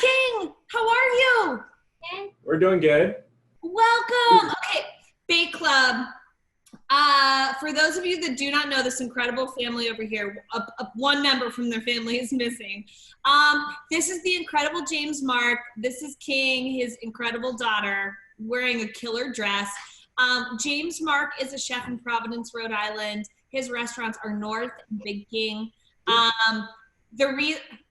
King, how are you? We're doing good. Welcome. Okay, Bake Club. For those of you that do not know this incredible family over here, one member from their family is missing. This is the incredible James Mark. This is King, his incredible daughter, wearing a killer dress. James Mark is a chef in Providence, Rhode Island. His restaurants are North and Big King.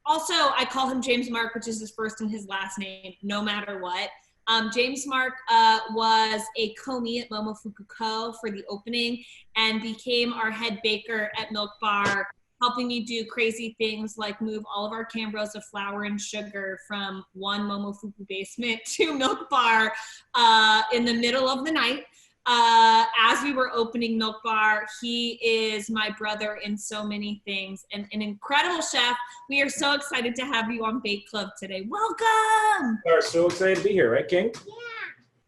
Also, I call him James Mark, which is his first and his last name, no matter what. James Mark was a commis at Momofuku Co. for the opening and became our head baker at Milk Bar, helping me do crazy things like move all of our Cambros of flour and sugar from one Momofuku basement to Milk Bar in the middle of the night. As we were opening Milk Bar, he is my brother in so many things and an incredible chef. We are so excited to have you on Bake Club today. Welcome! We're so excited to be here, right, King?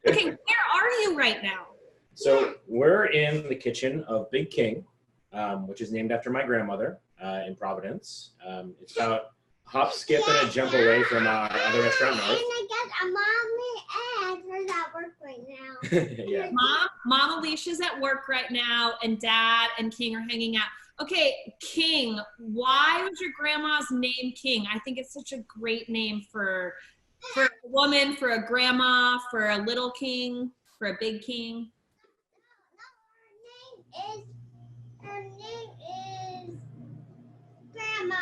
Yeah. Okay, where are you right now? So we're in the kitchen of Big King, which is named after my grandmother in Providence. It's about a hop, skip, and a jump away from our other restaurant, North. I got a mommy and her at work right now. Yeah. Mom Alicia's at work right now, and Dad and King are hanging out. Okay, King, why was your grandma's name King? I think it's such a great name for a woman, for a grandma, for a little king, for a big king. Her name is Grandma.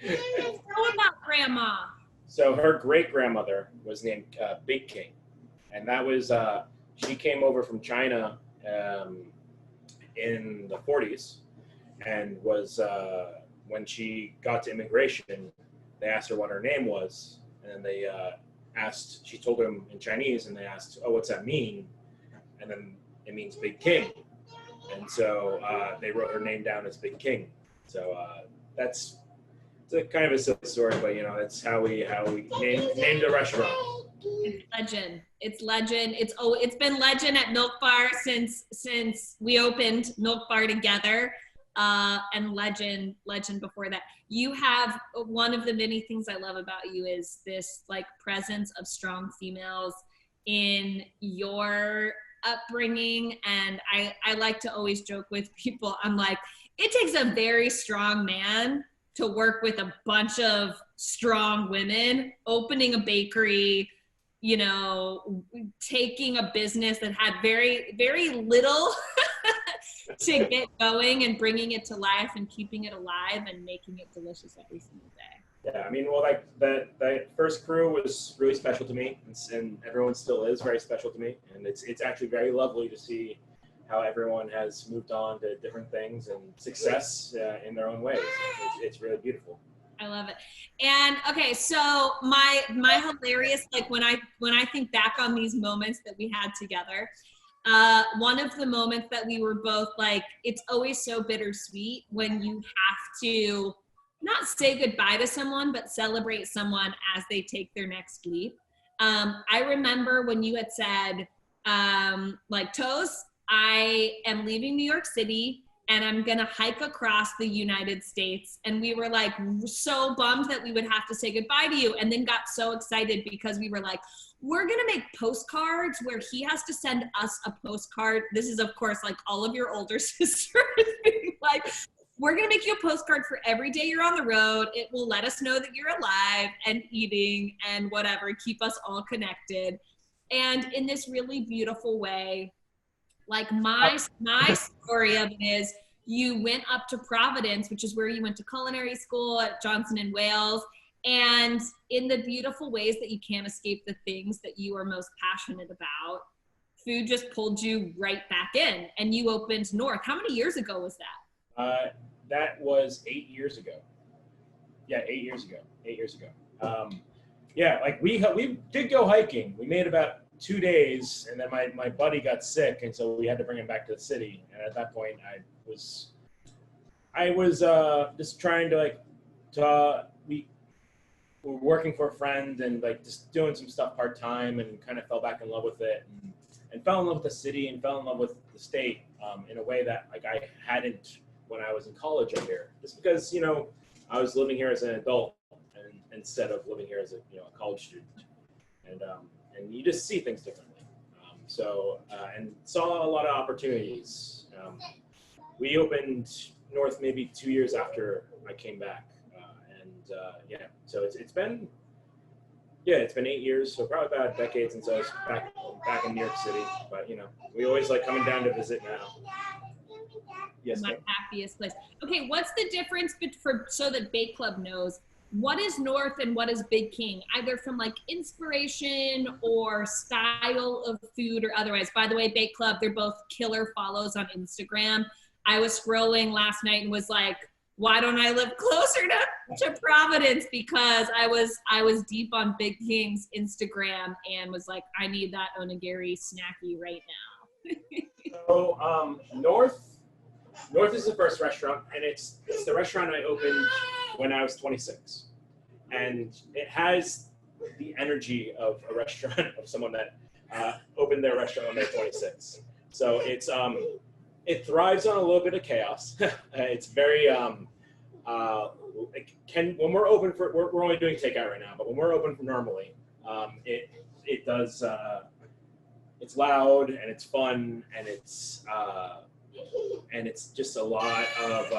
What about Grandma? So her great-grandmother was named Big King, and that was, she came over from China in the 40s, and was, when she got to immigration, they asked her what her name was, and they asked, she told them in Chinese, and they asked, oh, what's that mean? And then it means Big King. And so they wrote her name down as Big King. So it's a kind of a silly story, but you know, that's how we named the restaurant. It's legend. It's legend. It's been legend at Milk Bar since we opened Milk Bar together, and legend before that. You have one of the many things I love about you is this like presence of strong females in your upbringing, and I like to always joke with people. I'm like, it takes a very strong man to work with a bunch of strong women, opening a bakery, you know, taking a business that had very, very little to get going and bringing it to life and keeping it alive and making it delicious every single day. Yeah, I mean, well, like that first crew was really special to me, and everyone still is very special to me. And it's actually very lovely to see how everyone has moved on to different things and success in their own ways. It's really beautiful. I love it. And okay, so my hilarious, like when I think back on these moments that we had together, one of the moments that we were both like, it's always so bittersweet when you have to not say goodbye to someone, but celebrate someone as they take their next leap. I remember when you had said, like, Toes, I am leaving New York City and I'm gonna hike across the United States. And we were like so bummed that we would have to say goodbye to you, and then got so excited because we were like, we're gonna make postcards where he has to send us a postcard. This is of course like all of your older sisters being like, we're gonna make you a postcard for every day you're on the road. It will let us know that you're alive and eating and whatever, keep us all connected. And in this really beautiful way, like my story of it is you went up to Providence, which is where you went to culinary school at Johnson and Wales. And in the beautiful ways that you can't escape the things that you are most passionate about, food just pulled you right back in, and you opened North. How many years ago was that? That was 8 years ago. Yeah, 8 years ago. 8 years ago. Yeah, like we did go hiking. We made about 2 days, and then my buddy got sick, and so we had to bring him back to the city. And at that point, I was just trying to we were working for a friend and like just doing some stuff part time, and kind of fell back in love with it, and fell in love with the city and fell in love with the state in a way that like I hadn't when I was in college up here. Just because, you know, I was living here as an adult, and instead of living here as a college student, and you just see things differently. And saw a lot of opportunities. We opened North maybe 2 years after I came back, so it's been 8 years, so probably about a decade since I was back in New York City. But we always like coming down to visit now. Yes, my happiest place. Okay, what's the difference so that Bake Club knows? What is North and what is Big King? Either from like inspiration or style of food or otherwise. By the way, Bake Club, they're both killer follows on Instagram. I was scrolling last night and was like, why don't I live closer to Providence? Because I was deep on Big King's Instagram and was like, I need that onigiri snacky right now. So North is the first restaurant, and it's the restaurant I opened when I was 26, and it has the energy of a restaurant of someone that opened their restaurant when they're 26. So it thrives on a little bit of chaos. It's very when we're open for we're only doing takeout right now, but when we're open for normally, it does it's loud and it's fun and it's just a lot of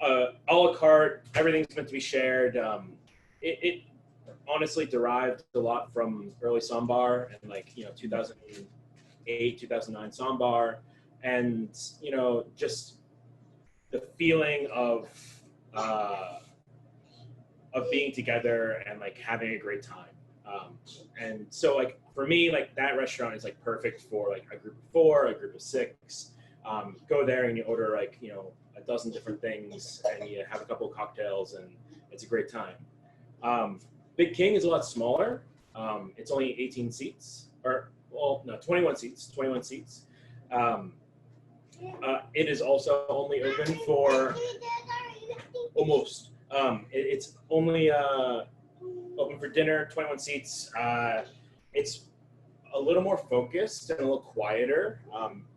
a la carte. Everything's meant to be shared. It honestly derived a lot from early sambar and 2008, 2009 sambar, and just the feeling of being together and having a great time. And so for me, that restaurant is perfect for a group of 4, a group of 6. Go there and you order a dozen different things and you have a couple of cocktails and it's a great time. Big King is a lot smaller. It's only 18 seats, 21 seats. It is also only open for almost. It's only open for dinner, 21 seats. It's a little more focused and a little quieter.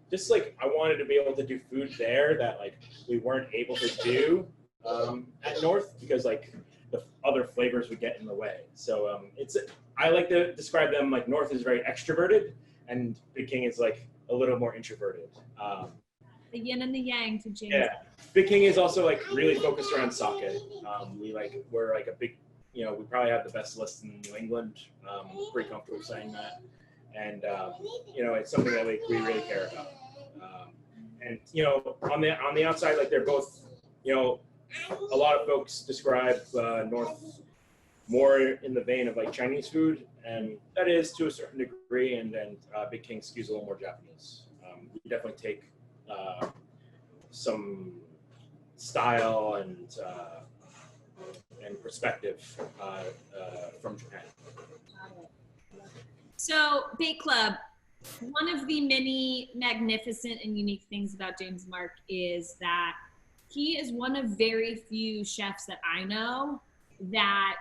Just I wanted to be able to do food there that we weren't able to do at North because the other flavors would get in the way. So I like to describe them North is very extroverted and Big King is a little more introverted. The yin and the yang to James. Yeah, Big King is also really focused around sake. We're a big, we probably have the best list in New England. Pretty comfortable saying that, and it's something that we really care about. And on the outside, they're both, a lot of folks describe North more in the vein of Chinese food, and that is to a certain degree. And then Big King skews a little more Japanese. We definitely take some style and perspective from Japan. So, Bake Club, one of the many magnificent and unique things about James Mark is that he is one of very few chefs that I know that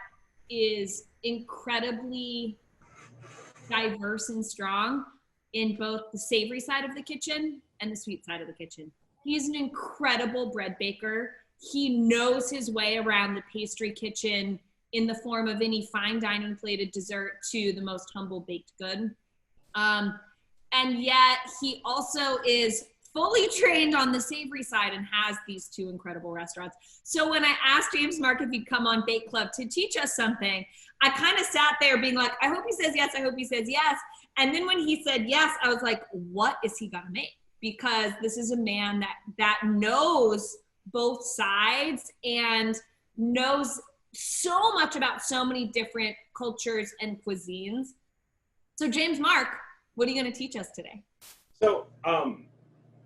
is incredibly diverse and strong in both the savory side of the kitchen and the sweet side of the kitchen. He's an incredible bread baker. He knows his way around the pastry kitchen in the form of any fine dining plated dessert to the most humble baked good. And yet he also is fully trained on the savory side and has these 2 incredible restaurants. So when I asked James Mark if he'd come on Bake Club to teach us something, I kind of sat there being like, I hope he says yes, I hope he says yes. And then when he said yes, I was like, what is he gonna make? Because this is a man that knows both sides and knows so much about so many different cultures and cuisines. So James Mark, what are you going to teach us today? So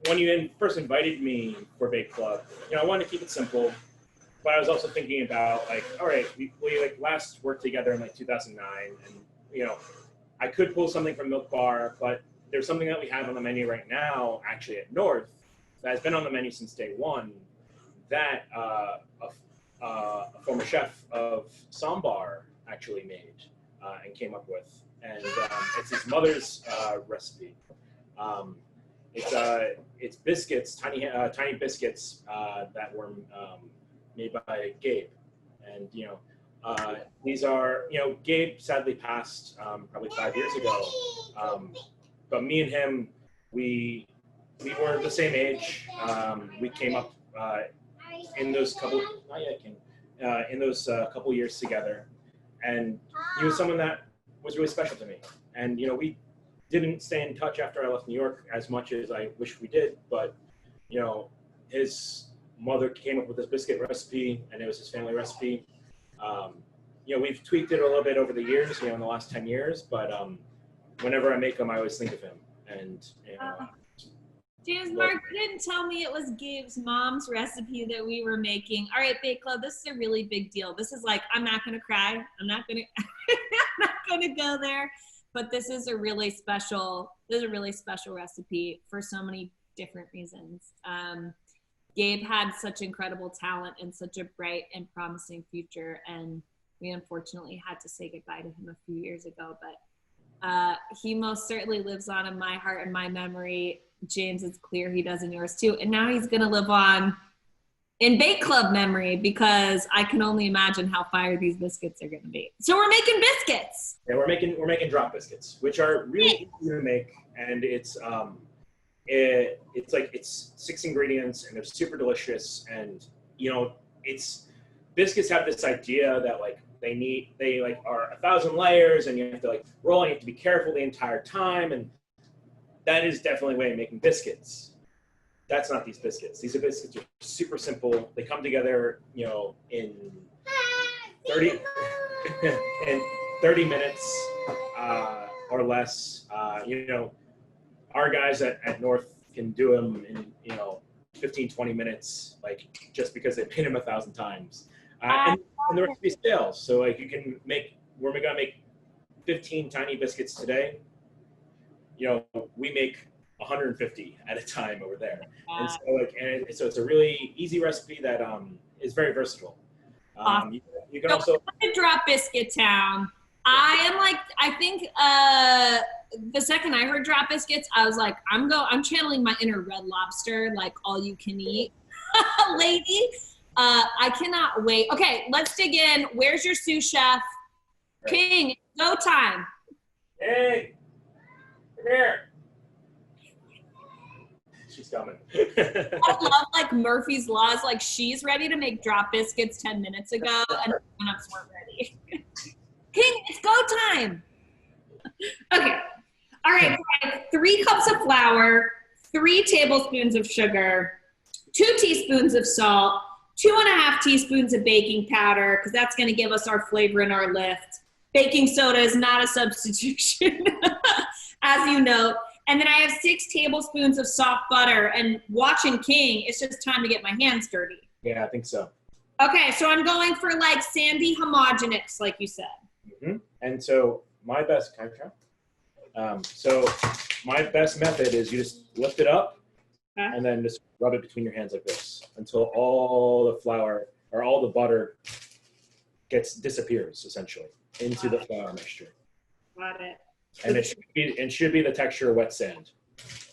when you first invited me for Bake Club, I wanted to keep it simple, but I was also thinking about all right, we last worked together in 2009, and I could pull something from Milk Bar, but there's something that we have on the menu right now, actually at North, that has been on the menu since day one, that a former chef of Sambar actually made and came up with. And it's his mother's recipe. It's biscuits, tiny biscuits that were made by Gabe. And these are Gabe sadly passed probably 5 years ago, but me and him we were the same age. We came up in those couple not yet King, in those couple years together, and he was someone that was really special to me. And we didn't stay in touch after I left New York as much as I wish we did, but his mother came up with this biscuit recipe, and it was his family recipe. We've tweaked it a little bit over the years, in the last 10 years, but whenever I make them, I always think of him. And James Mark didn't tell me it was Gabe's mom's recipe that we were making. All right, Bake Club, this is a really big deal. This is like, I'm not gonna cry. I'm not gonna go there, but this is a really special recipe for so many different reasons. Gabe had such incredible talent and such a bright and promising future, and we unfortunately had to say goodbye to him a few years ago, but he most certainly lives on in my heart and my memory. James, it's clear he does in yours too. And now he's gonna live on in Bake Club memory, because I can only imagine how fire these biscuits are gonna be. So we're making biscuits. Yeah, we're making drop biscuits, which are really easy to make, and it's it's 6 ingredients, and they're super delicious. And biscuits have this idea that they are 1,000 layers, and you have to roll, and you have to be careful the entire time, and that is definitely a way of making biscuits. That's not these biscuits. These biscuits are super simple. They come together, in 30 minutes or less. Our guys at North can do them in 15, 20 minutes, just because they've made them 1,000 times. And the recipe scales. So we're gonna make 15 tiny biscuits today. We make 150 at a time over there. And so it's a really easy recipe that is very versatile. Awesome. You can also drop biscuit town. I think the second I heard drop biscuits, I was like, I'm channeling my inner Red Lobster, all you can eat lady. I cannot wait. Okay, let's dig in. Where's your sous chef? King, go time. Hey, come here. She's coming. I love Murphy's Laws. She's ready to make drop biscuits 10 minutes ago, and the grown-ups weren't ready. King, it's go time. Okay. All right. 3 cups of flour, 3 tablespoons of sugar, 2 teaspoons of salt, 2.5 teaspoons of baking powder, because that's going to give us our flavor and our lift. Baking soda is not a substitution, as you know. And then I have 6 tablespoons of soft butter. And watching King, it's just time to get my hands dirty. Yeah, I think so. Okay, so I'm going for sandy homogeneous, like you said. Mm-hmm. And so my best, can I try? So my best method is you just lift it up, and then just rub it between your hands like this until all the flour or all the butter disappears essentially into the flour mixture. Got it. And it should be the texture of wet sand.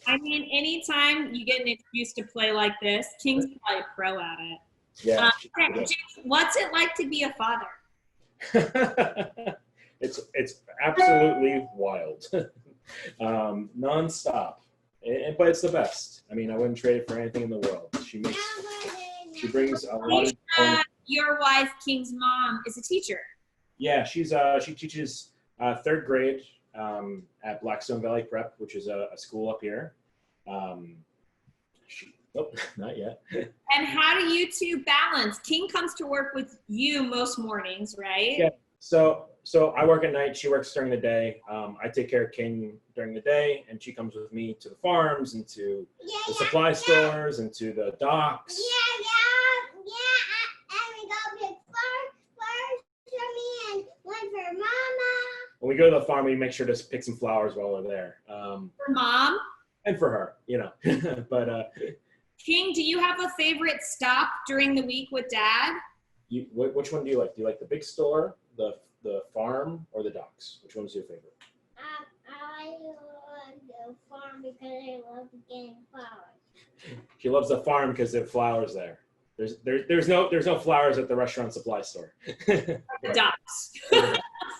I mean, anytime you get an excuse to play like this, King's probably a pro at it. Yeah. James, what's it like to be a father? It's absolutely wild, nonstop, but it's the best. I mean, I wouldn't trade it for anything in the world. She brings a lot of. Your wife, King's mom, is a teacher. Yeah, she teaches 3rd grade at Blackstone Valley Prep, which is a school up here. Nope, not yet. And how do you two balance? King comes to work with you most mornings, right? Yeah. So I work at night. She works during the day. I take care of King during the day, and she comes with me to the farms and to the supply stores and to the docks. Yeah. And we go pick flowers for me and one for Mama. When we go to the farm, we make sure to pick some flowers while we're there. For Mom? And for her, But King, do you have a favorite stop during the week with Dad? Which one do you like? Do you like the big store, the farm, or the docks? Which one's your favorite? I love the farm because I love getting flowers. She loves the farm because there are flowers there. There's no flowers at the restaurant supply store. The docks.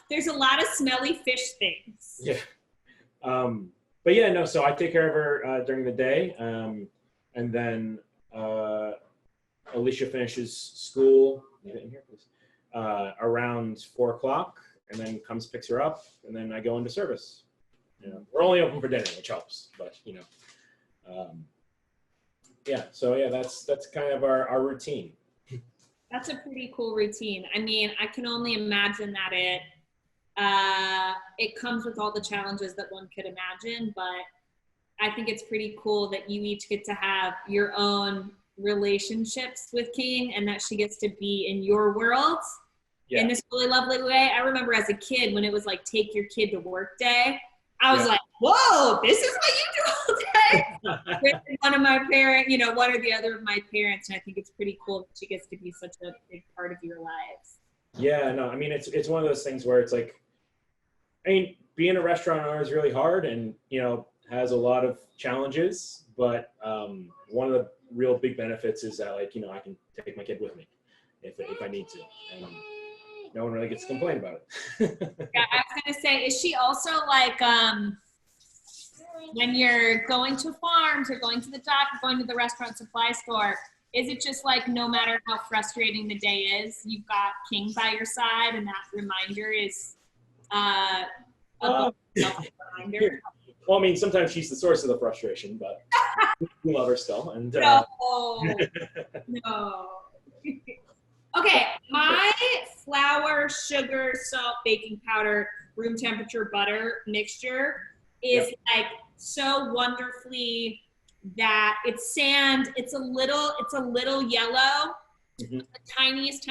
There's a lot of smelly fish things. Yeah. But yeah, no. So I take care of her during the day, and then Alicia finishes school. Get it in here, please. Around 4 o'clock, and then comes picks her up, and then I go into service. You know, we're only open for dinner, which helps, but you know. Yeah, so yeah, that's kind of our routine. That's a pretty cool routine. I mean, I can only imagine that it comes with all the challenges that one could imagine, but I think it's pretty cool that you each get to have your own relationships with King, and that she gets to be in your world in this really lovely way. I remember as a kid when it was like take your kid to work day, I was like, whoa, this is what you do all day. With one of my parents, you know, one or the other of my parents, and I think it's pretty cool that she gets to be such a big part of your lives. Yeah, no, I mean, it's one of those things where it's like, I mean, being a restaurant owner is really hard, and you know, has a lot of challenges, but one of the real big benefits is that, like, you know, I can take my kid with me if I need to, and no one really gets to complain about it. Yeah, I was gonna say, is she also like when you're going to farms or going to the dock or going to the restaurant supply store, is it just like no matter how frustrating the day is, you've got King by your side, and that reminder is a reminder? Well, I mean, sometimes she's the source of the frustration, but we love her still. And no. Okay, my flour, sugar, salt, baking powder, room temperature butter mixture is like so wonderfully that it's sand. It's a little yellow, the tiniest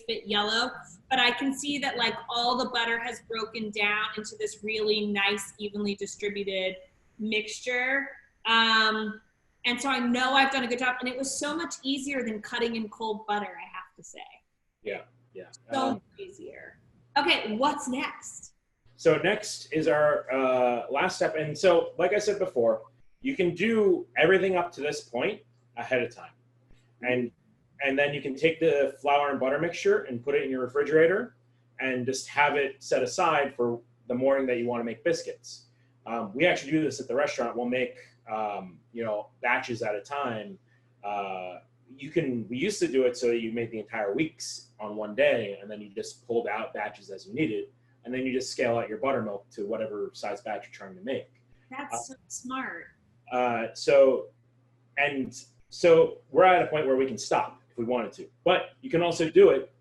bit yellow, but I can see that like all the butter has broken down into this really nice, evenly distributed mixture. And so I know I've done a good job, and it was so much easier than cutting in cold butter, I have to say. Yeah. So much easier. Okay, what's next? So next is our last step. And so, like I said before, you can do everything up to this point ahead of time. And then you can take the flour and butter mixture and put it in your refrigerator and just have it set aside for the morning that you want to make biscuits. We actually do this at the restaurant. We'll make, you know, batches at a time. We used to do it so that you made the entire weeks on one day, and then you just pulled out batches as you needed, and then you just scale out your buttermilk to whatever size batch you're trying to make. That's so smart. So we're at a point where we can stop if we wanted to, but you can also do it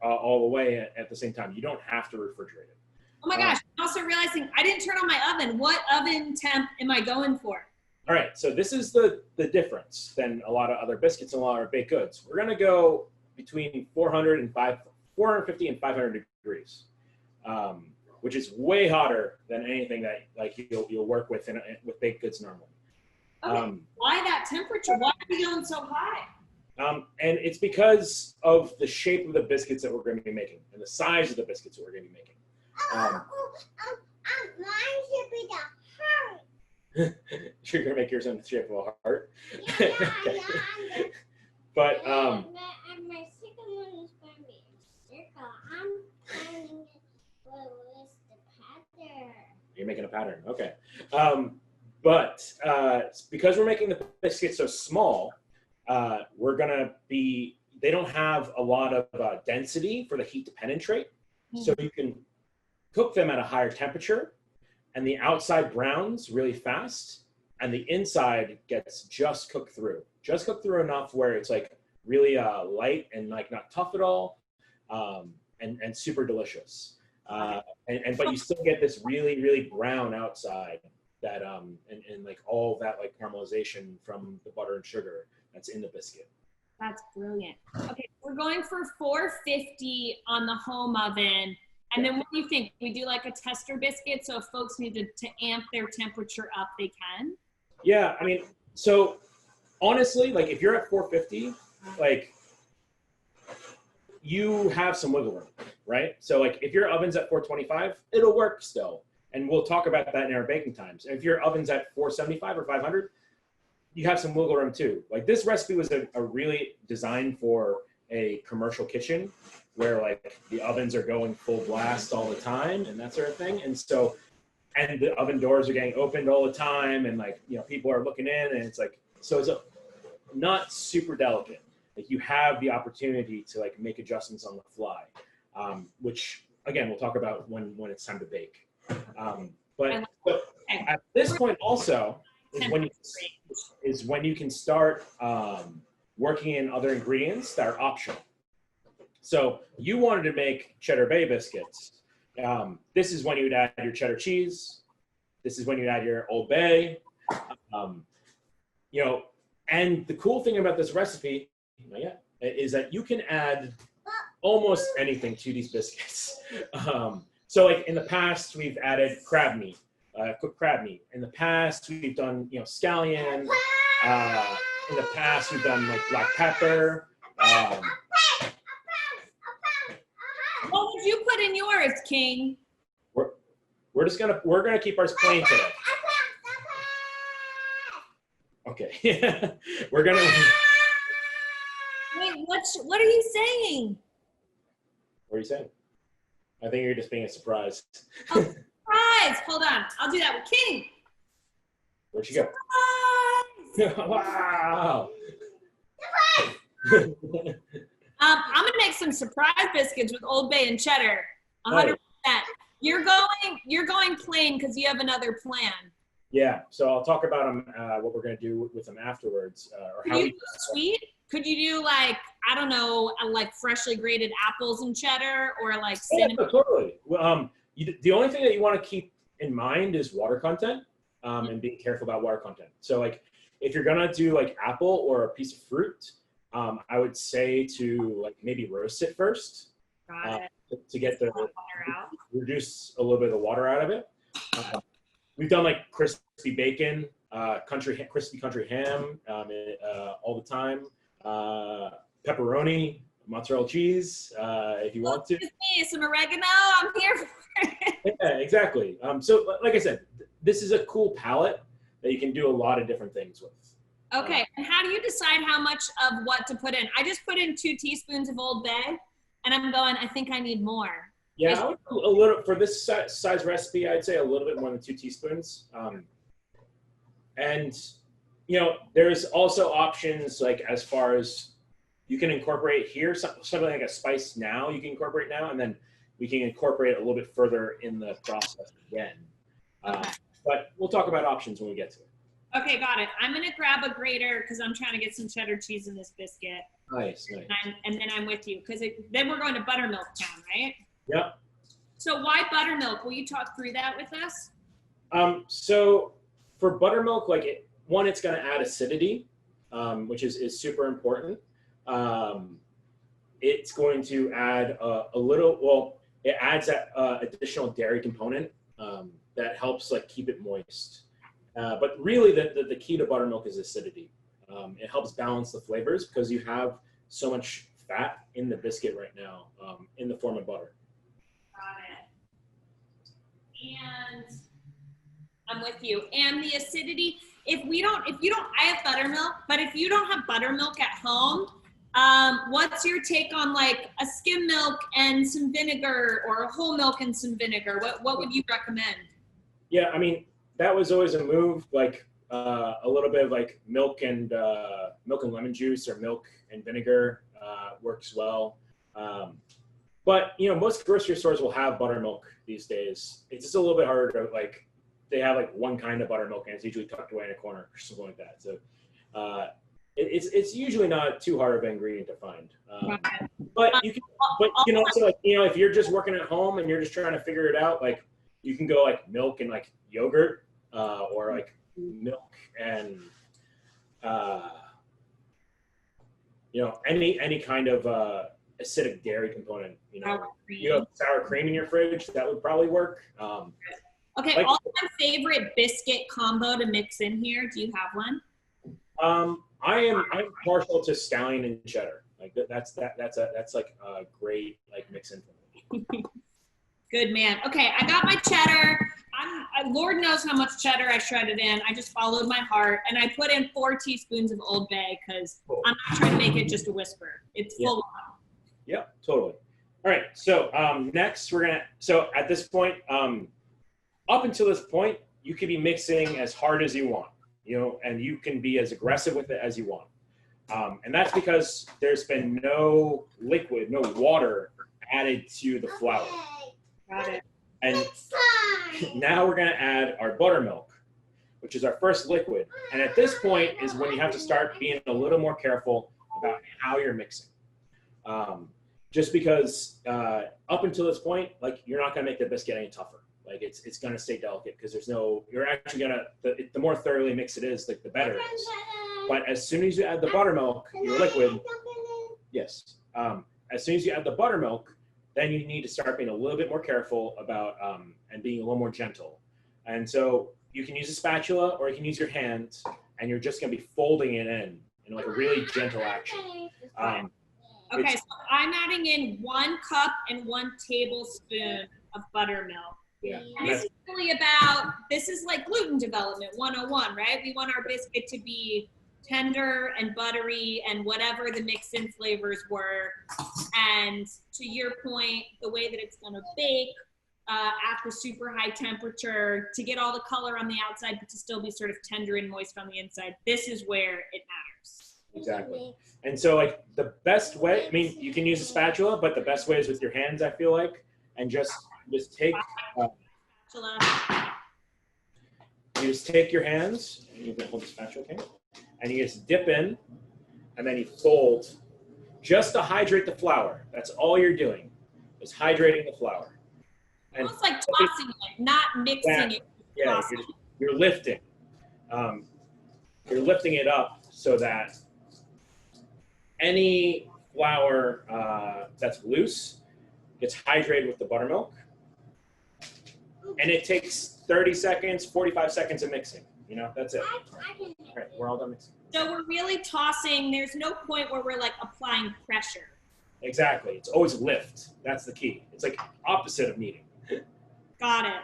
all the way at the same time. You don't have to refrigerate it. Oh my gosh, I'm also realizing I didn't turn on my oven. What oven temp am I going for? All right, so this is the difference than a lot of other biscuits and a lot of baked goods. We're gonna go between 450 and 500 degrees, which is way hotter than anything that like you'll work with with baked goods normally. Okay. Why that temperature? Why are we going so high? And it's because of the shape of the biscuits that we're going to be making and the size of the biscuits that we're going to be making. Mine should be the heart. You're going to make yours in the shape of a heart? Yeah, Okay. yeah. But And my second one is going to be a circle. I'm finding it. What was the pattern? You're making a pattern. Okay. But because we're making the biscuits so small, they don't have a lot of density for the heat to penetrate. So you can cook them at a higher temperature, and the outside browns really fast, and the inside gets just cooked through enough where it's like really light and like not tough at all, and super delicious. But you still get this really, really brown outside that and like all that like caramelization from the butter and sugar that's in the biscuit. That's brilliant. Okay, we're going for 450 on the home oven. And then what do you think? We do like a tester biscuit, so if folks need to amp their temperature up, they can? Yeah, I mean, so honestly, like if you're at 450, like you have some wiggle room, right? So like if your oven's at 425, it'll work still. And we'll talk about that in our baking times. And if your oven's at 475 or 500, you have some wiggle room too. Like this recipe was a really designed for a commercial kitchen where like the ovens are going full blast all the time and that sort of thing. And so, and the oven doors are getting opened all the time, and like, you know, people are looking in, and it's like, so it's not super delicate. Like you have the opportunity to like make adjustments on the fly, which again, we'll talk about when it's time to bake. But at this point also is when you can start working in other ingredients that are optional. So you wanted to make cheddar bay biscuits. This is when you would add your cheddar cheese. This is when you add your Old Bay. You know, and the cool thing about this recipe is that you can add almost anything to these biscuits. So like in the past, we've added crab meat, cooked crab meat. In the past, we've done, you know, scallion. In the past, we've done like black pepper. What would you put in yours, King? We're gonna keep ours plain today. Okay. We're gonna. Wait, what are you saying? What are you saying? I think you're just being a surprise. Oh, surprise! Hold on, I'll do that with King. Where'd she go? Wow. I'm gonna make some surprise biscuits with Old Bay and cheddar. 100%. You're going plain because you have another plan. Yeah. So I'll talk about them. What we're gonna do with them afterwards. Could you do sweet? Could you do like, I don't know, like freshly grated apples and cheddar, or like cinnamon? Yeah, totally. Well, the only thing that you want to keep in mind is water content, and being careful about water content. So like, if you're gonna do like apple or a piece of fruit, I would say to like maybe roast it first to get the water out. Reduce a little bit of the water out of it. We've done like crispy bacon, crispy country ham all the time. Pepperoni, mozzarella cheese, if you want to. Excuse me, some oregano. I'm here for it. Yeah, exactly. So like I said, this is a cool palette that you can do a lot of different things with. Okay, and how do you decide how much of what to put in? I just put in 2 teaspoons of Old Bay, and I'm going, I think I need more. Yeah, I would a little, for this size recipe, I'd say a little bit more than 2 teaspoons. And, you know, there's also options like as far as you can incorporate here, something like a spice now you can incorporate now, and then we can incorporate it a little bit further in the process again. Okay. But we'll talk about options when we get to it. Okay, got it. I'm gonna grab a grater because I'm trying to get some cheddar cheese in this biscuit. Nice. And then I'm with you because then we're going to Buttermilk Town, right? Yep. So why buttermilk? Will you talk through that with us? So for buttermilk, like it's going to add acidity, which is super important. It's going to add a little. Well, it adds that additional dairy component that helps like keep it moist. But really, the key to buttermilk is acidity. It helps balance the flavors because you have so much fat in the biscuit right now in the form of butter. Got it. And I'm with you. And the acidity, if you don't, I have buttermilk, but if you don't have buttermilk at home, what's your take on like a skim milk and some vinegar, or a whole milk and some vinegar? What would you recommend? Yeah, I mean, that was always a move, like a little bit of like milk and lemon juice, or milk and vinegar works well. But you know, most grocery stores will have buttermilk these days. It's just a little bit harder to like. They have like one kind of buttermilk, and it's usually tucked away in a corner or something like that. So it's usually not too hard of an ingredient to find. But you can also, like, you know, if you're just working at home and you're just trying to figure it out, like you can go like milk and like yogurt, or like milk and you know, any kind of acidic dairy component. You know, sour cream in your fridge, that would probably work. Okay, like, also my favorite biscuit combo to mix in here. Do you have one? I'm partial to scallion and cheddar. Like that's like a great like mix in for me. Good man. Okay, I got my cheddar. Lord knows how much cheddar I shredded in. I just followed my heart, and I put in 4 teaspoons of Old Bay because I'm not trying to make it just a whisper. It's full on. Yep, totally. All right, so next so at this point, up until this point, you can be mixing as hard as you want, and you can be as aggressive with it as you want. And that's because there's been no liquid, no water added to the flour. Got it. And now we're going to add our buttermilk, which is our first liquid. And at this point is when you have to start being a little more careful about how you're mixing. Just because up until this point, like, you're not going to make the biscuit any tougher. Like, it's going to stay delicate because you're actually going to, the more thoroughly mixed it is, like, the better it is. But as soon as you add the buttermilk, your liquid, yes. As soon as you add the buttermilk, then you need to start being a little bit more careful about and being a little more gentle. And so you can use a spatula or you can use your hands, and you're just going to be folding it in like a really gentle action. Okay, so I'm adding in 1 cup and 1 tablespoon of buttermilk. Yeah. And this is like gluten development 101, right? We want our biscuit to be tender and buttery and whatever the mix-in flavors were. And to your point, the way that it's gonna bake at the super high temperature to get all the color on the outside, but to still be sort of tender and moist on the inside, this is where it matters. Exactly. And so, like, the best way, I mean, you can use a spatula, but the best way is with your hands, I feel like, and just take, you just take your hands, and you can hold the spatula, okay? And you just dip in, and then you fold just to hydrate the flour. That's all you're doing, is hydrating the flour. And almost like tossing it, not mixing it. Yeah, you're lifting. You're lifting it up so that any flour that's loose gets hydrated with the buttermilk. And it takes 30 seconds, 45 seconds of mixing. That's it. All right, we're all done mixing. So we're really tossing. There's no point where we're like applying pressure. Exactly. It's always lift. That's the key. It's like opposite of kneading. Got it.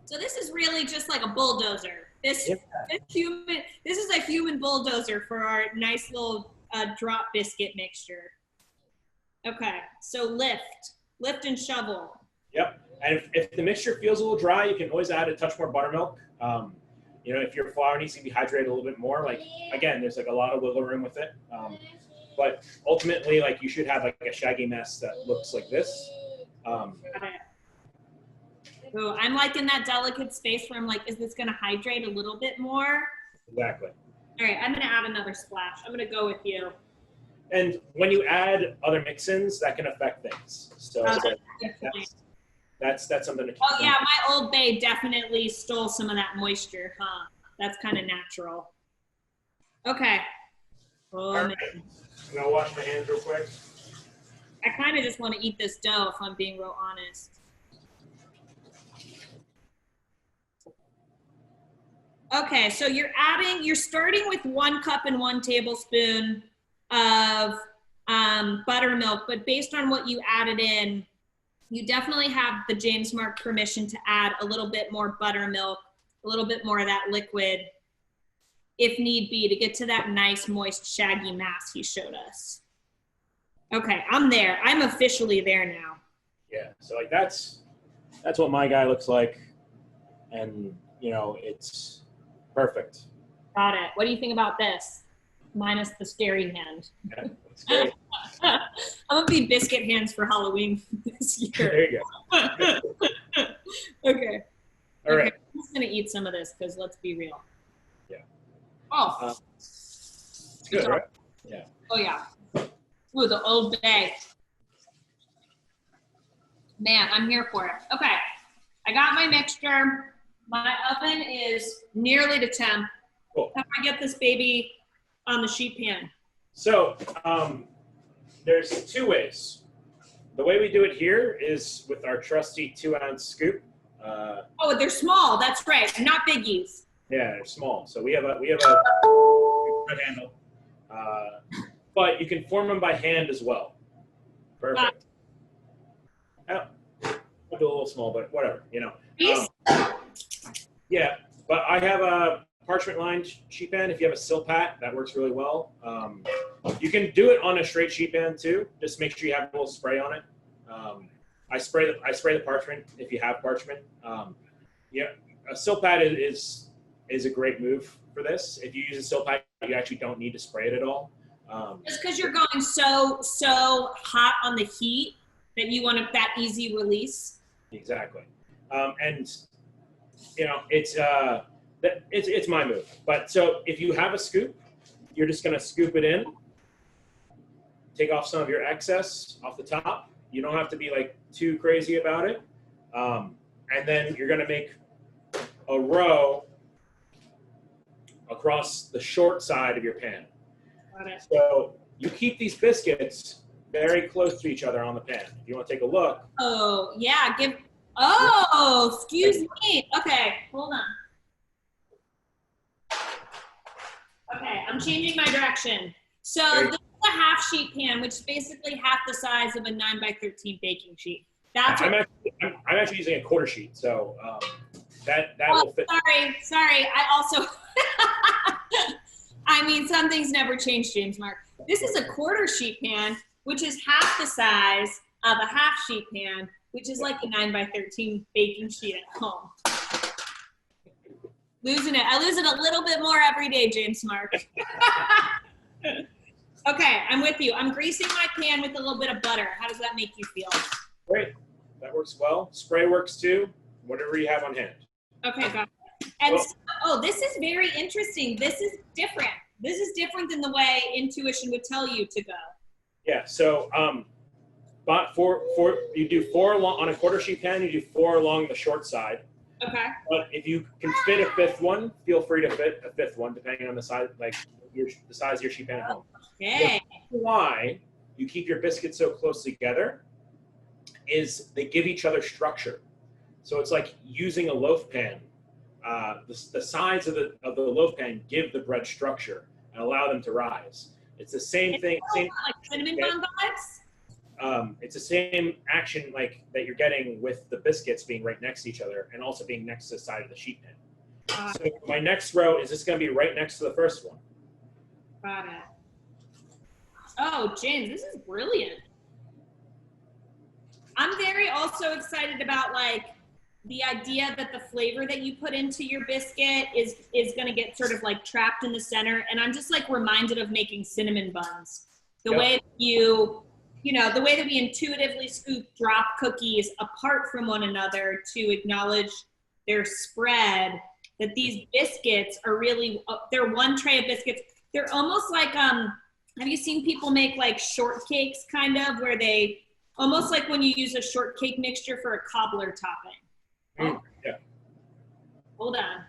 So this is really just like a bulldozer. This is a human bulldozer for our nice little drop biscuit mixture. Okay, so lift and shovel. Yep. And if the mixture feels a little dry, you can always add a touch more buttermilk. If your flour needs to be hydrated a little bit more, like, again, there's like a lot of wiggle room with it. But ultimately, like, you should have like a shaggy mess that looks like this. So I'm like in that delicate space where I'm like, is this gonna hydrate a little bit more? Exactly. All right, I'm gonna add another splash. I'm gonna go with you. And when you add other mix-ins, that can affect things. So that's something to keep in mind. My Old Bay definitely stole some of that moisture, huh? That's kind of natural. Okay. All right. I'm gonna wash my hands real quick. I kind of just want to eat this dough if I'm being real honest. Okay, so you're starting with 1 cup and 1 tablespoon of buttermilk, but based on what you added in, you definitely have the James Mark permission to add a little bit more buttermilk, a little bit more of that liquid, if need be, to get to that nice, moist, shaggy mass he showed us. Okay, I'm there. I'm officially there now. Yeah, so like that's what my guy looks like, and it's perfect. Got it. What do you think about this? Minus the scary hand. Yeah, that's great. I'm gonna be biscuit hands for Halloween this year. There you go. Okay. All right. I'm just gonna eat some of this because let's be real. Yeah. Oh. It's good, right? Yeah. Oh yeah. Ooh, the Old Bay. Man, I'm here for it. Okay, I got my mixture. My oven is nearly to temp. Cool. How do I get this baby on the sheet pan? So there's 2 ways. The way we do it here is with our trusty 2-ounce scoop. Oh, they're small. That's right. Not biggies. Yeah, they're small. So we have a good handle. But you can form them by hand as well. Perfect. I'll do a little small, but whatever, Yeah, but I have a parchment-lined sheet pan. If you have a silpat, that works really well. You can do it on a straight sheet pan too. Just make sure you have a little spray on it. I spray the parchment if you have parchment. Yeah, a silpat is a great move for this. If you use a silpat, you actually don't need to spray it at all. Just because you're going so hot on the heat that you want that easy release. Exactly, and you know it's my move. But so if you have a scoop, you're just gonna scoop it in, take off some of your excess off the top. You don't have to be like too crazy about it, and then you're gonna make a row across the short side of your pan. Got it. So you keep these biscuits very close to each other on the pan. If you want to take a look. Oh, yeah. Excuse me. Okay, hold on. Okay, I'm changing my direction. So this is a half sheet pan, which is basically half the size of a 9x13 baking sheet. I'm actually using a quarter sheet, so that will fit. Sorry. I also, I mean, some things never change, James Mark. This is a quarter sheet pan, which is half the size of a half sheet pan, which is like a 9x13 baking sheet at home. Losing it. I lose it a little bit more every day, James Mark. Okay, I'm with you. I'm greasing my pan with a little bit of butter. How does that make you feel? Great. That works well. Spray works too. Whatever you have on hand. Okay, got it. And this is very interesting. This is different. This is different than the way intuition would tell you to go. Yeah. So, but you do 4 along on a quarter sheet pan. You do 4 along the short side. Okay. But if you can fit a 5th one, feel free to fit a 5th one, depending on the size, like the size of your sheet pan at home. Okay. Why you keep your biscuits so close together is they give each other structure. So it's like using a loaf pan. The sides of the loaf pan give the bread structure and allow them to rise. It's the same thing. Like cinnamon bun vibes? It's the same action like that you're getting with the biscuits being right next to each other and also being next to the side of the sheet pan. So my next row is just going to be right next to the first one. Got it. Oh, James, this is brilliant. I'm very also excited about like the idea that the flavor that you put into your biscuit is going to get sort of like trapped in the center. And I'm just like reminded of making cinnamon buns. The way that the way that we intuitively scoop drop cookies apart from one another to acknowledge their spread, that these biscuits are really, they're one tray of biscuits. They're almost like, have you seen people make like shortcakes kind of where they, almost like when you use a shortcake mixture for a cobbler topping. Yeah. Hold on.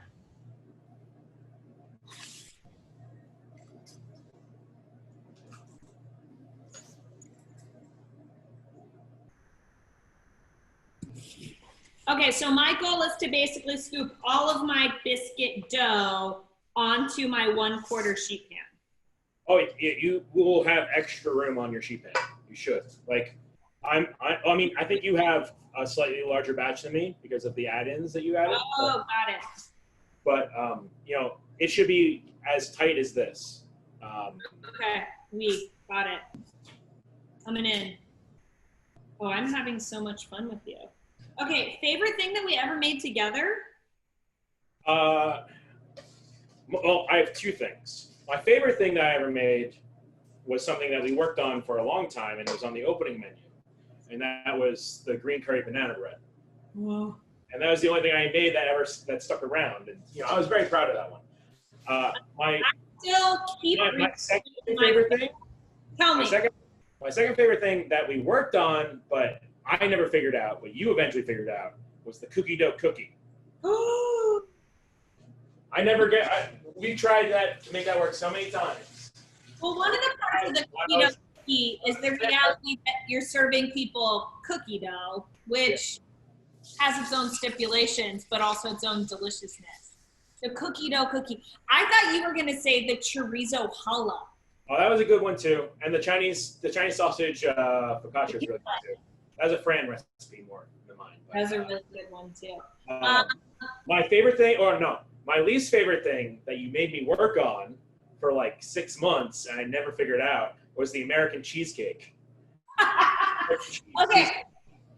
Okay, so my goal is to basically scoop all of my biscuit dough onto my 1/4 sheet pan. Oh, you will have extra room on your sheet pan. You should. Like, I mean, I think you have a slightly larger batch than me because of the add-ins that you added. Oh, got it. But it should be as tight as this. Okay, we got it. Coming in. Oh, I'm having so much fun with you. Okay, favorite thing that we ever made together? Well, I have 2 things. My favorite thing that I ever made was something that we worked on for a long time, and it was on the opening menu. And that was the green curry banana bread. Whoa. And that was the only thing I made that stuck around. And I was very proud of that one. My second favorite thing. Tell me. My second favorite thing that we worked on, but I never figured out, but you eventually figured out, was the cookie dough cookie. We tried that to make that work so many times. Well, one of the parts of the cookie dough cookie is the reality that you're serving people cookie dough, which has its own stipulations, but also its own deliciousness. The cookie dough cookie. I thought you were going to say the chorizo challah. Oh, that was a good one too. And the Chinese sausage focaccia is really good too. That's a Fran recipe more than mine. That's a really good one too. Um, My favorite thing, or no, my least favorite thing that you made me work on for like 6 months and I never figured out was the American cheesecake. okay,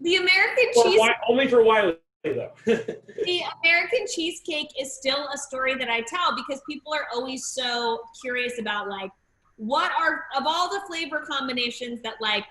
the American Only for Wiley, though. the American cheesecake is still a story that I tell because people are always so curious about like, what are, of all the flavor combinations that like,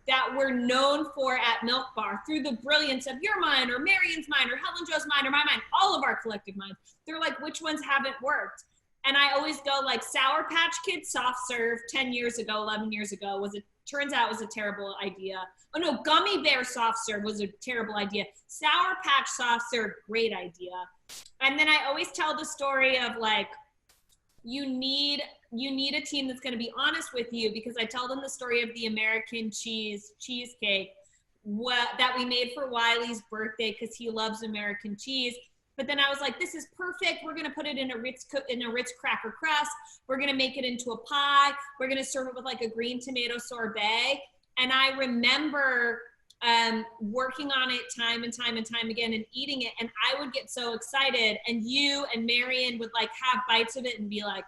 that we're known for at Milk Bar through the brilliance of your mind or Marion's mind or Helen Jo's mind or my mind, all of our collective minds. They're like, which ones haven't worked? And I always go like Sour Patch Kids soft serve 10 years ago, 11 years ago turns out was a terrible idea. Oh no, Gummy Bear soft serve was a terrible idea. Sour Patch soft serve, great idea. And then I always tell the story of like, you need a team that's going to be honest with you, because I tell them the story of the American cheesecake that we made for Wiley's birthday because he loves American cheese. But then I was like, this is perfect. We're going to put it in a Ritz cracker crust. We're going to make it into a pie. We're going to serve it with like a green tomato sorbet. And I remember working on it time and time and time again and eating it. And I would get so excited. And you and Marion would like have bites of it and be like,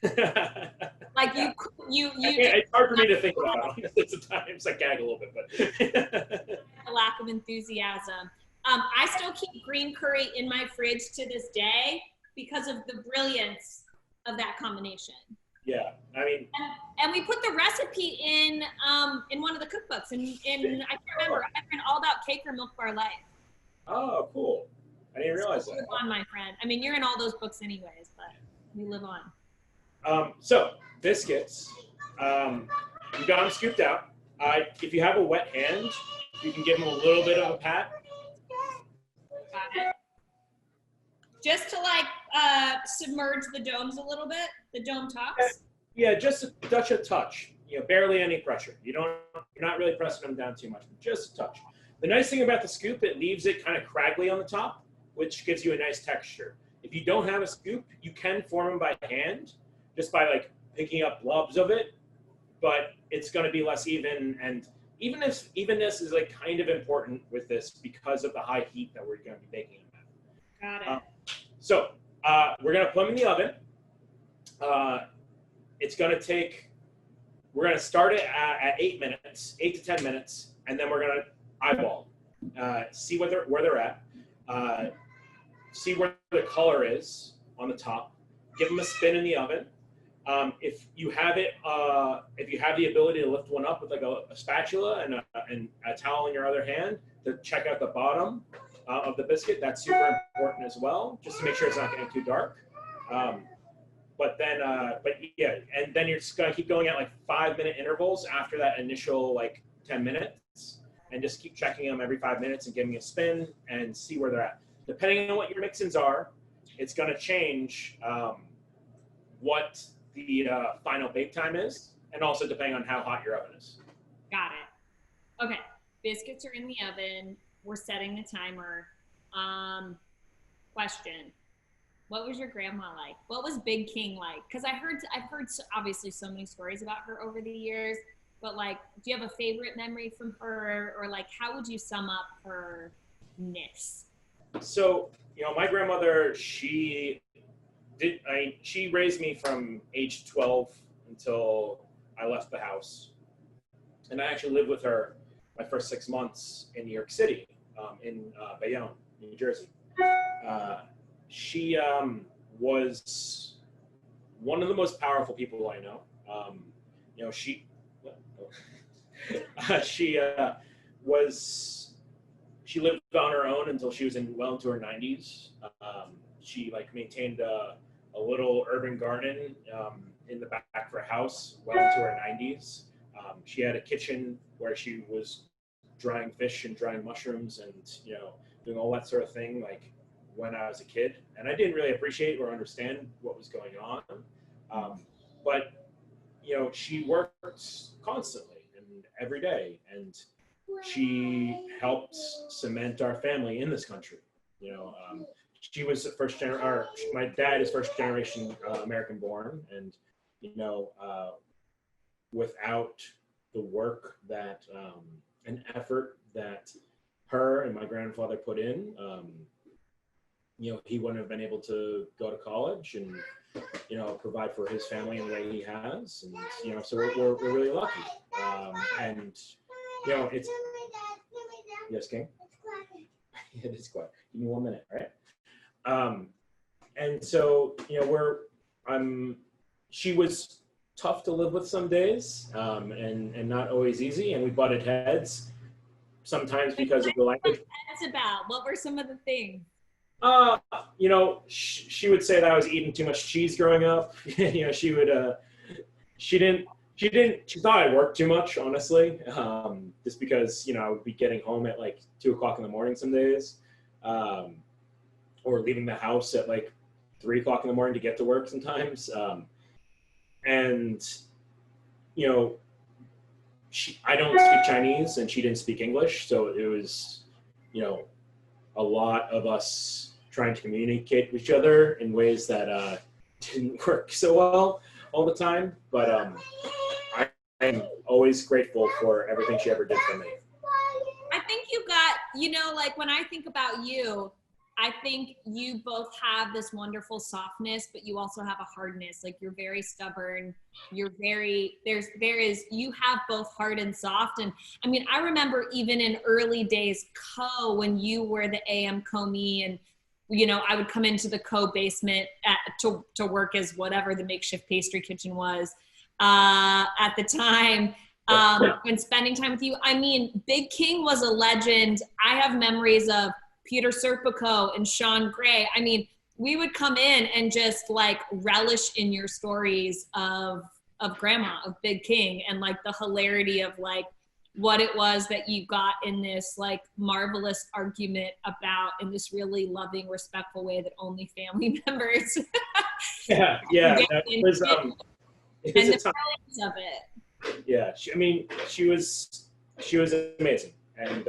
like it's hard for me to think about it. Sometimes I gag a little bit, but a lack of enthusiasm. I still keep green curry in my fridge to this day because of the brilliance of that combination. Yeah, I mean, and we put the recipe in one of the cookbooks, and I can't remember either in All About Cake or Milk Bar Life. Oh, cool! I didn't realize that. Live on, my friend. I mean, you're in all those books anyways, but we live on. So biscuits, you got them scooped out. If you have a wet hand, you can give them a little bit of a pat. Got it. Just to like submerge the domes a little bit, the dome tops. Yeah, just a touch. You know, barely any pressure. You're not really pressing them down too much, but just a touch. The nice thing about the scoop, it leaves it kind of craggly on the top, which gives you a nice texture. If you don't have a scoop, you can form them by hand, just by like picking up blobs of it, but it's going to be less even. And evenness is like kind of important with this because of the high heat that we're going to be baking them at. Got it. So we're going to put them in the oven. It's going to take, we're going to start it at 8 to 10 minutes, and then we're going to eyeball, see where they're at, see where the color is on the top, give them a spin in the oven. If you have the ability to lift one up with like a spatula and a towel in your other hand to check out the bottom of the biscuit, that's super important as well, just to make sure it's not getting too dark. But yeah, and then you're just gonna keep going at like 5-minute intervals after that initial like 10 minutes, and just keep checking them every 5 minutes and giving a spin and see where they're at. Depending on what your mix-ins are, it's gonna change what the final bake time is, and also depending on how hot your oven is. Got it. Okay, biscuits are in the oven. We're setting the timer. Question: what was your grandma like? What was Big King like? Because I've heard obviously so many stories about her over the years, but like, do you have a favorite memory from her, or like, how would you sum up her ness? So, you know, my grandmother, she raised me from age 12 until I left the house. And I actually lived with her my first 6 months in New York City, in Bayonne, New Jersey. She was one of the most powerful people I know. You know, she lived on her own until she was well into her 90s. She like maintained a little urban garden in the back of her house well into her 90s. She had a kitchen where she was drying fish and drying mushrooms and, you know, doing all that sort of thing like when I was a kid. And I didn't really appreciate or understand what was going on. But, you know, she worked constantly and every day, and she helped cement our family in this country. You know, she was my dad is first generation American born, and, you know, without the work that and effort that her and my grandfather put in, he wouldn't have been able to go to college and, provide for his family in the way he has. And, so we're really lucky. And, it's, yes, King? It is quiet. Give me 1 minute, right? And so, she was tough to live with some days, and not always easy. And we butted heads sometimes because of the language. That's about, what were some of the things? She would say that I was eating too much cheese growing up. She thought I worked too much, honestly, just because, I would be getting home at like 2 o'clock in the morning some days, or leaving the house at like 3 o'clock in the morning to get to work sometimes. And, I don't speak Chinese and she didn't speak English. So it was, a lot of us trying to communicate with each other in ways that didn't work so well all the time. But I'm always grateful for everything she ever did for me. I think you got, like when I think about you, I think you both have this wonderful softness, but you also have a hardness. Like you're very stubborn. You're very, you have both hard and soft. And I mean, I remember even in early days, when you were the AM co-me and, I would come into the basement to work as whatever the makeshift pastry kitchen was at the time. When spending time with you, I mean, Big King was a legend. I have memories of Peter Serpico and Sean Gray. I mean, we would come in and just like relish in your stories of grandma, of Big King, and like the hilarity of like what it was that you got in this like marvelous argument about in this really loving, respectful way that only family members. Yeah. It was and the the feelings of it. Yeah, she was amazing, and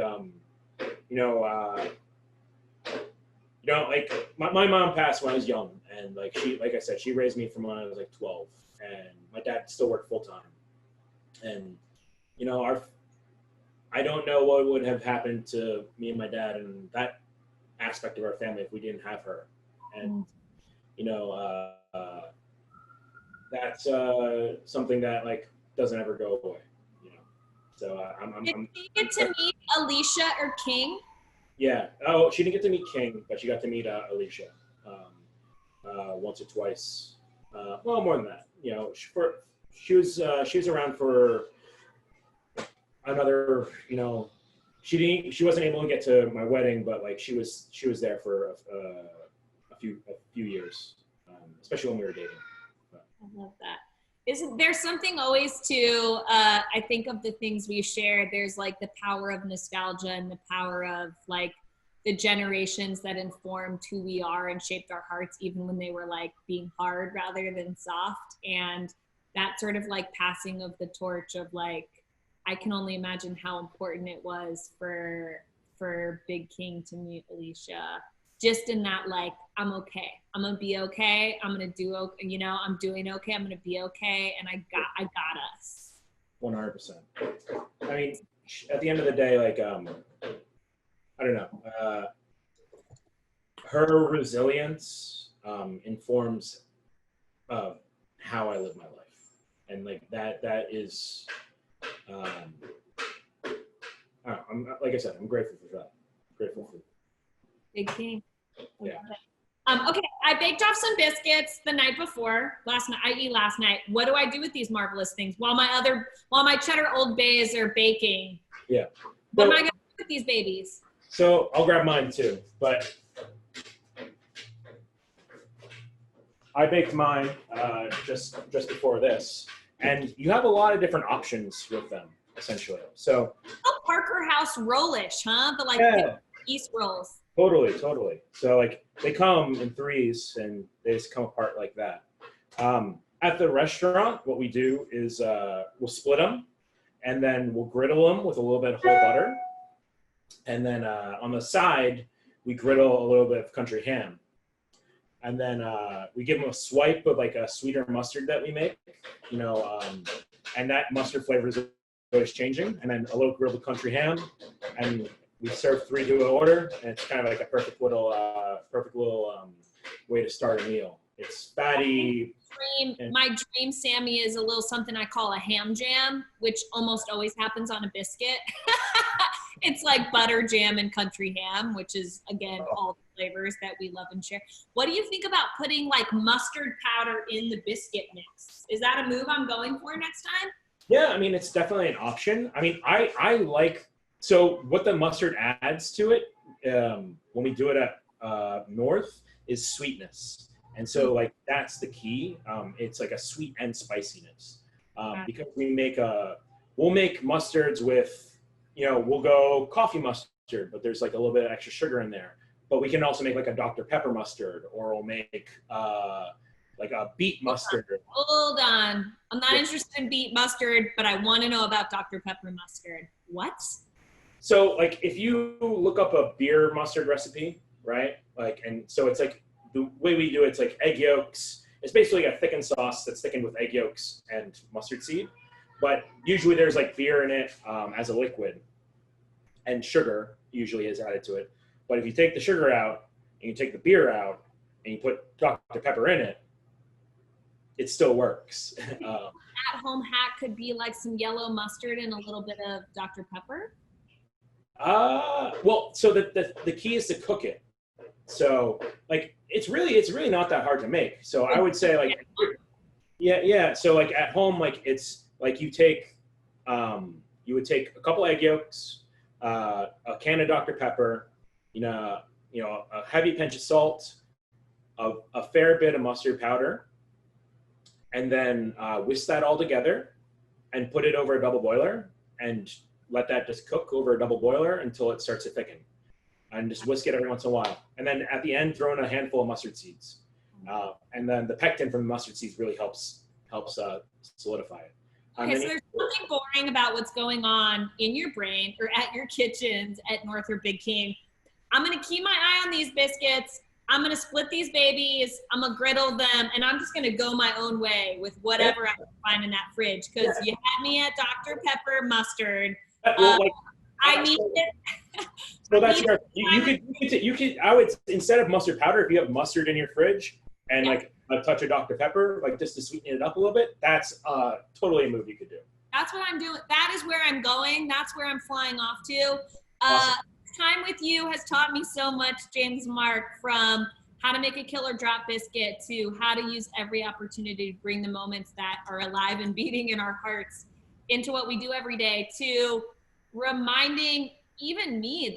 like my mom passed when I was young, and like I said, she raised me from when I was like 12, and my dad still worked full time, and I don't know what would have happened to me and my dad and that aspect of our family if we didn't have her, and that's something that like doesn't ever go away, So Did you get to meet Alicia or King? Yeah. Oh, she didn't get to meet King, but she got to meet Alicia once or twice. Well, more than that. She was around for another. She wasn't able to get to my wedding, but like she was there for a few years, especially when we were dating. I love that. Isn't there something always to, I think of the things we share, there's like the power of nostalgia and the power of like the generations that informed who we are and shaped our hearts, even when they were like being hard rather than soft. And that sort of like passing of the torch of like, I can only imagine how important it was for Big King to meet Alicia. Just in that, like, I'm okay. I'm gonna be okay. I'm gonna do okay. I'm doing okay. I'm gonna be okay. And I got us. 100%. I mean, at the end of the day, like, I don't know. Her resilience informs how I live my life, and like that is. Like I said, I'm grateful for that. Grateful for. Big King. Yeah. Okay, I baked off some biscuits the night before. Last night. What do I do with these marvelous things while my cheddar Old Bays are baking? Yeah. What am I gonna do with these babies? So I'll grab mine too, but I baked mine just before this, and you have a lot of different options with them, essentially. So. Oh, Parker House rollish, huh? The like East rolls. Totally. So like they come in threes and they just come apart like that. At the restaurant, what we do is we'll split them and then we'll griddle them with a little bit of whole butter. And then on the side, we griddle a little bit of country ham. And then we give them a swipe of like a sweeter mustard that we make, and that mustard flavor is always changing. And then a little grilled country ham, and we serve 3 to an order, and it's kind of like a perfect little way to start a meal. It's fatty. My dream, Sammy, is a little something I call a ham jam, which almost always happens on a biscuit. It's like butter, jam, and country ham, which is, again, all the flavors that we love and share. What do you think about putting like mustard powder in the biscuit mix? Is that a move I'm going for next time? Yeah, I mean, it's definitely an option. I mean, I like, so what the mustard adds to it when we do it at North is sweetness. And so like, that's the key. It's like a sweet and spiciness because we'll make mustards with, we'll go coffee mustard, but there's like a little bit of extra sugar in there. But we can also make like a Dr. Pepper mustard, or we'll make like a beet mustard. Hold on. I'm not interested in beet mustard, but I want to know about Dr. Pepper mustard. What? So like if you look up a beer mustard recipe, right? Like, and so it's like the way we do it's like egg yolks. It's basically a thickened sauce that's thickened with egg yolks and mustard seed. But usually there's like beer in it as a liquid, and sugar usually is added to it. But if you take the sugar out and you take the beer out and you put Dr. Pepper in it, it still works. At-home hack could be like some yellow mustard and a little bit of Dr. Pepper. Well, so the key is to cook it. So like it's really not that hard to make. So I would say like yeah. So like at home, like it's like you would take a couple egg yolks, a can of Dr. Pepper, a heavy pinch of salt, a fair bit of mustard powder, and then whisk that all together and put it over a double boiler and let that just cook over a double boiler until it starts to thicken. And just whisk it every once in a while. And then at the end, throw in a handful of mustard seeds. And then the pectin from the mustard seeds really helps solidify it. Okay, so there's something boring about what's going on in your brain or at your kitchens at North or Big King. I'm going to keep my eye on these biscuits. I'm going to split these babies. I'm going to griddle them. And I'm just going to go my own way with whatever I can find in that fridge. Because you had me at Dr. Pepper mustard. I need it. So that's your, you could, I would, instead of mustard powder, if you have mustard in your fridge and like a touch of Dr. Pepper, like just to sweeten it up a little bit, that's totally a move you could do. That's what I'm doing. That is where I'm going. That's where I'm flying off to. Awesome. Time with you has taught me so much, James Mark, from how to make a killer drop biscuit to how to use every opportunity to bring the moments that are alive and beating in our hearts into what we do every day, to reminding even me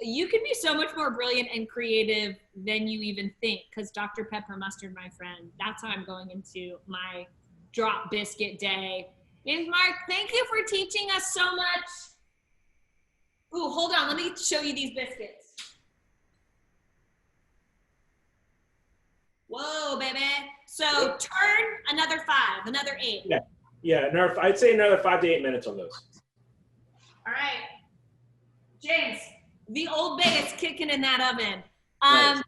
you could be so much more brilliant and creative than you even think, because Dr. Pepper mustard, my friend, that's how I'm going into my drop biscuit day. James Mark, thank you for teaching us so much. Ooh, hold on, let me show you these biscuits. Whoa, baby. So turn another 5, another 8. Yeah, I'd say another 5 to 8 minutes on those. All right. James, the Old Bay is kicking in that oven. Nice.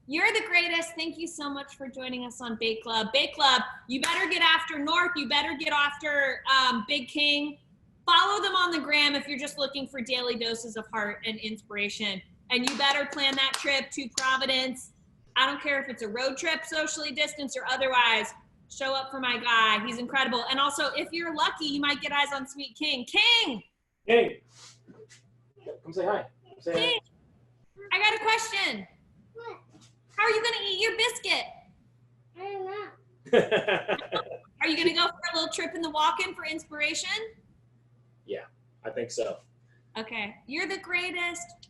You're the greatest. Thank you so much for joining us on Bake Club. Bake Club, you better get after North. You better get after Big King. Follow them on the gram if you're just looking for daily doses of heart and inspiration. And you better plan that trip to Providence. I don't care if it's a road trip, socially distanced or otherwise. Show up for my guy. He's incredible. And also, if you're lucky, you might get eyes on Sweet King. King! Hey, come say hi. King, I got a question. What? How are you going to eat your biscuit? I don't know. Are you going to go for a little trip in the walk-in for inspiration? Yeah, I think so. Okay. You're the greatest.